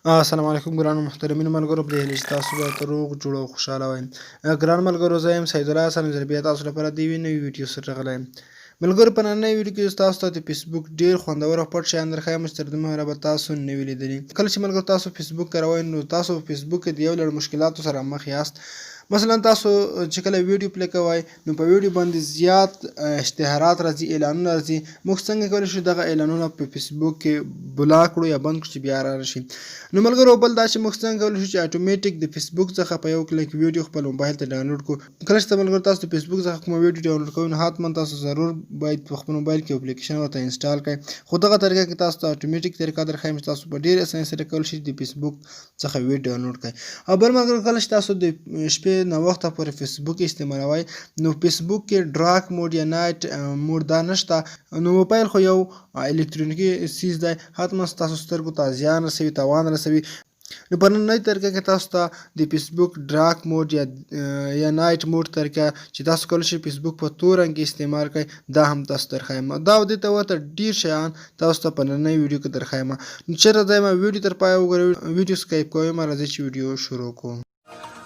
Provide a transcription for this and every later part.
السلام علیکم ګرانو محترمینو ملګرو په دې هیله چې تاسو به تر روغ جوړ او خوشحاله وئ. ګرانو ملګرو زه یم سید الله حسن زه بیا تاسو لپاره د یوې نوې ویډیو سره راغلی یم. ملګرو په نننۍ ویډیو کې تاسو ته د فېسبوک ډېر خوندور او پټ شیان درښیم چې تر دمه به تاسو نه وي لیدلي. کله چې ملګرو تاسو فېسبوک کاروئ نو تاسو په فېسبوک کې د یو لړ مشکلاتو سره مخ یاست. مثلا تاسو چې کله ویډیو پلی کوئ نو په ویډیو باندې زیات اشتهارات راځي، اعلانونه راځي. موږ څنګه کولی شو دغه اعلانونه په فېسبوک کې بلاک کړو یا بند کړو چې بیا راشي. نو ملګرو بل دا چې موږ څنګه کولی شو چې اتوماتیک د فېسبوک څخه په یو کلیک ویډیو خپل موبایل ته ډاونلوډ کړو. کله چې ملګرو تاسو د فېسبوک څخه کومه ویډیو ډاونلوډ کوئ نو حتما تاسو ضرور باید په خپل موبایل کې اپلیکیشن ورته انسټال کړئ. خو دغه طریقه کې تاسو ته اتوماتیک طریقه درښیم چې تاسو په ډېرې اسانۍ سره کولی شئ د فېسبوک څخه ویډیو ډاونلوډ کړئ. او بل ملګرو کله چې تاسو د شپې ناوخته پورې فېسبوک استعمالوئ نو فېسبوک کې ډارک موډ یا نایټ موډ دا نشته. نو موبایل خو یو الکترونیکي څیز دی، حتما ستاسو سترګو ته زیان رسوي، تاوان رسوي. نو په نننۍ طریقه کې تاسو ته د فېسبوک ډارک موډ یا نایټ موډ طریقه چې تاسو کولی شئ فېسبوک په تور رنګ کې استعمال کړئ دا هم تاسو درښیم. دا دې ته ورته ډېر شیان تاسو ته په نننۍ ویډیو کې درښیم. نو چېرته ځئ ویډیو تر پایه وګورئ. ویډیو سکایپ کوم راځئ چې ویډیو شروع کوو.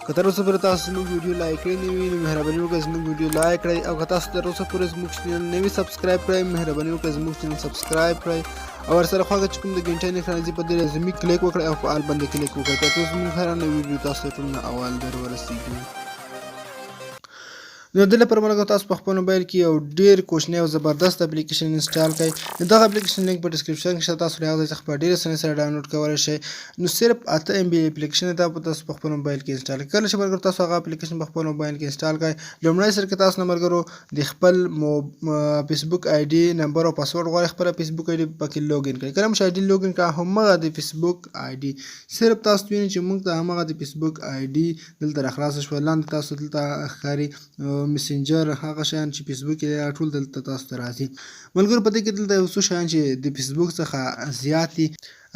که تر اوسه پورې تاسو زموږ ویډیو لایک کړی نه وي نو مهرباني وکړئ زموږ ویډیو لایک کړئ. او که تاسو تر اوسه پورې زموږ چینل نه وي سبسکرایب کړی مهرباني وکړئ زموږ چینل سبسکرایب کړئ. او ورسره خواږه چې کوم د ګنټۍ نښه راځي په دې لازمي کلیک وکړئ او په آل باندې کلیک وکړئ تر څو زموږ هره نوې ویډیو تاسو ته ټول نه اول در ورسیږي. نو دې لپاره ملګرو تاسو په خپل موبایل کې یو ډېر کوچنی او زبردست اپلیکیشن انسټال کړئ. دغه اپلیکیشن لینک په ډسکرپشن کې شته، تاسو له هغه ځای څخه په ډېرې اسانۍ سره ډاونلوډ کولی شئ. نو صرف 8 MB اپلیکیشن دی، دا به تاسو په خپل موبایل کې انسټال کړئ. کله چې ملګرو تاسو هغه اپلیکیشن په خپل موبایل کې انسټال کړئ لومړی سر کې تاسو نه ملګرو د خپل فېسبوک آی ډي نمبر او پاسورډ غواړئ. خپله فېسبوک آی ډي پکې لوګین کړئ. کله مو آی ډي لوګین کړه همغه د فېسبوک آی ډي صرف تاسو وینئ چې موږ ته همغه د فېسبوک آی ډي دلته راخلاصه شوه. لاندې تاسو دلته ښکاري مسنجر هغه شیان چې فېسبوک کې ټول دلته تاسو ته راځي. ملګرو په دې کې دلته یو څو شیان چې د فېسبوک څخه زیات دي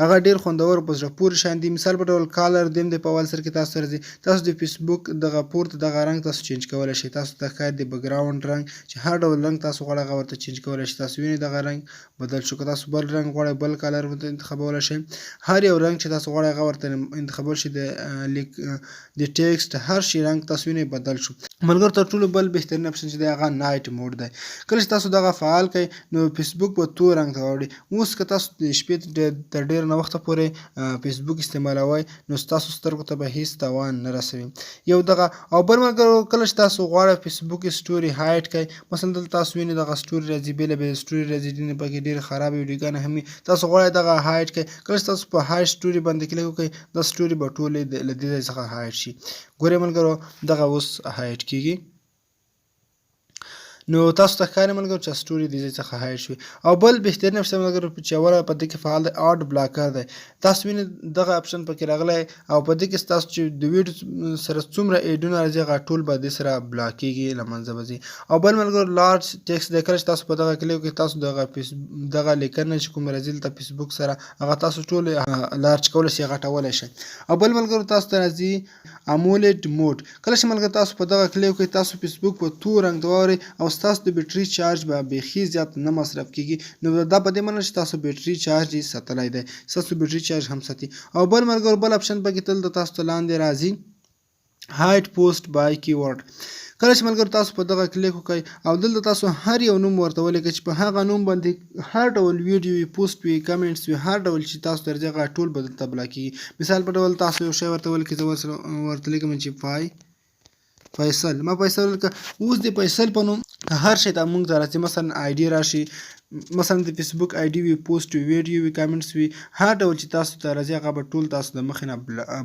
هغه ډېر خوندور په زړه پورې شیان دي. مثال په ډول کالر دیم دی په اول سر کې تاسو ته راځي. تاسو د فېسبوک دغه پورته دغه رنګ تاسو چینج کولی شئ. تاسو ته ښکاري د بیکګراونډ رنګ چې هر ډول رنګ تاسو غواړئ هغه ورته چینج کولی شئ. تاسو وینئ دغه رنګ بدل شو. که تاسو بل رنګ غواړئ بل کالر ورته انتخابولی شئ. هر یو رنګ چې تاسو غواړئ هغه ورته انتخابولی شئ. د ټیکسټ هر شي رنګ تاسو وینئ بدل شو. ملګرو تر ټولو بل بهترین اپشن چې دی هغه نایټ موډ دی. کله چې تاسو دغه فعال کړئ نو فېسبوک به تور رنګ ته واوړي. اوس که تاسو د شپې تر ډېر ناوخته پورې فېسبوک استعمالوئ نو ستاسو سترګو ته به هېڅ تاوان نه رسوي. یو دغه او بل ملګرو کله چې تاسو غواړئ فېسبوک سټوري هایډ کړئ، مثلا دلته تاسو وینئ دغه سټوري راځي، بېلابېلې سټوري راځي، ځینې پکې ډېرې خرابې ویډیوګانې هم وي. تاسو غواړئ دغه هایډ کړئ. کله چې تاسو په هایډ سټوري باندې کلیک وکړئ دا سټوري به ټولې له دې ځای څخه هایډ شي. ګورئ ملګرو دغه اوس هایډ کېږي. نو تاسو ته ښکاري ملګرو چې سټوري د دې څخه هایډ شوي. او بل بهترین اپشن ملګرو چې اوله په دې کې فعال دی اډ بلاکر دی. تاسو وینئ دغه اپشن پکې راغلی او په دې کې ستاسو چې د ویډیو سره څومره ایډونه راځي هغه ټول به دې سره بلاکېږي، له منځه به ځي. او بل ملګرو لارج ټیکسټ دی. کله چې تاسو په دغه کلیک وکړئ تاسو دغه لیکنه چې کوم راځي دلته فېسبوک سره هغه تاسو ټول لارج کولی شئ، غټولی شئ. او بل ملګرو تاسو ته راځي امولېډ موډ. کله چې ملګرو تاسو په دغه کلیک وکړئ تاسو فېسبوک په تور رنګ ته واوړئ او ستاسو د بیټرۍ چارج به بیخي زیات نه مصرف کېږي. نو دا په دې معنی چې تاسو بیټرۍ چارج یې ساتلی دی، ستاسو بیټرۍ چارج هم ساتي. او بل ملګرو بل اپشن پکې تل د تاسو ته لاندې راځي هایډ پوسټ بای کیورډ. کله چې ملګرو تاسو په دغه کلیک وکړئ او دلته تاسو هر یو نوم ورته ولیکئ چې په هغه نوم باندې هر ډول ویډیو وي، پوسټ وي، کمنټس وي، هر ډول چې تاسو ته راځي هغه ټول به دلته بلاکېږي. مثال په ډول تاسو یو شی ورته ولیکئ، زه ورته لیکم چې فیصل، ما فیصل ولیکه. اوس د فیصل په نوم هر شی ته موږ ته راځي، مثلا آی ډي راشي، مثلا د فېسبوک آی ډي وي، پوسټ وي، ویډیو وي، کمنټس وي، هر ډول چې تاسو ته راځي هغه به ټول تاسو د مخې نه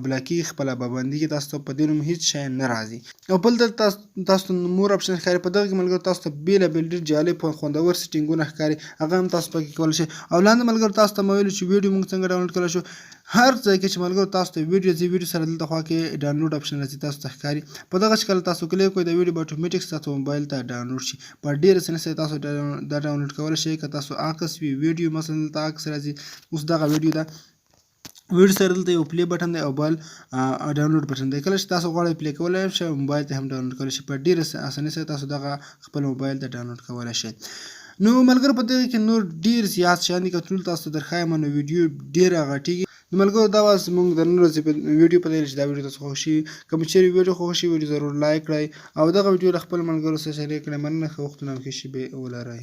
بلاکېږي، خپله به بندېږي، تاسو ته په دې نوم هېڅ شی نه راځي. او بل دلته تاسو ته مور اپشن ښکاري. په دغه کې ملګرو تاسو ته بېلابېل ډېر جالب خوندور سیټینګونه ښکاري، هغه هم تاسو پکې کولی شئ. او لاندې ملګرو تاسو ته مې ویلي چې ویډیو موږ څنګه ډاونلوډ کولی شو. هر ځای کې چې ملګرو تاسو ته ویډیو ځي ویډیو سره دلته خوا کې ډاونلوډ اپشن راځي، تاسو ته ښکاري. په دغه شکل تاسو کلیک وکړئ د ویډیو به اتوماتیک ستاسو موبایل ته ډاونلوډ شي. په ډېرې اسانۍ سره تاسو دا ډاونلوډ کولی شئ. که تاسو عکس وي، ویډیو مثلا دلته عکس راځي، اوس دغه ویډیو ده، ویډیو سره دلته یو پلی بټن دی او بل ډاونلوډ بټن دی. کله چې تاسو غواړئ پلی کولی شئ موبایل ته هم ډاونلوډ کولی شئ. په ډېرې اسانۍ سره تاسو دغه خپل موبایل ته ډاونلوډ کولی شئ. نو ملګرو په دغه کې نور ډېر زیات شیان دي، که ټول تاسو ته درښایم نو ویډیو ډېره غټېږي. نو ملګرو دا وه زموږ د نن ورځې ویډیو په دې چې دا ویډیو تاسو خوښ شي که مو چیرې ویډیو خوښ شي ویډیو ضرور لایک کړئ او دغه ویډیو له خپلو ملګرو سره شریک کړئ. مننه، ښه وختونه او ښې شېبې ولرئ.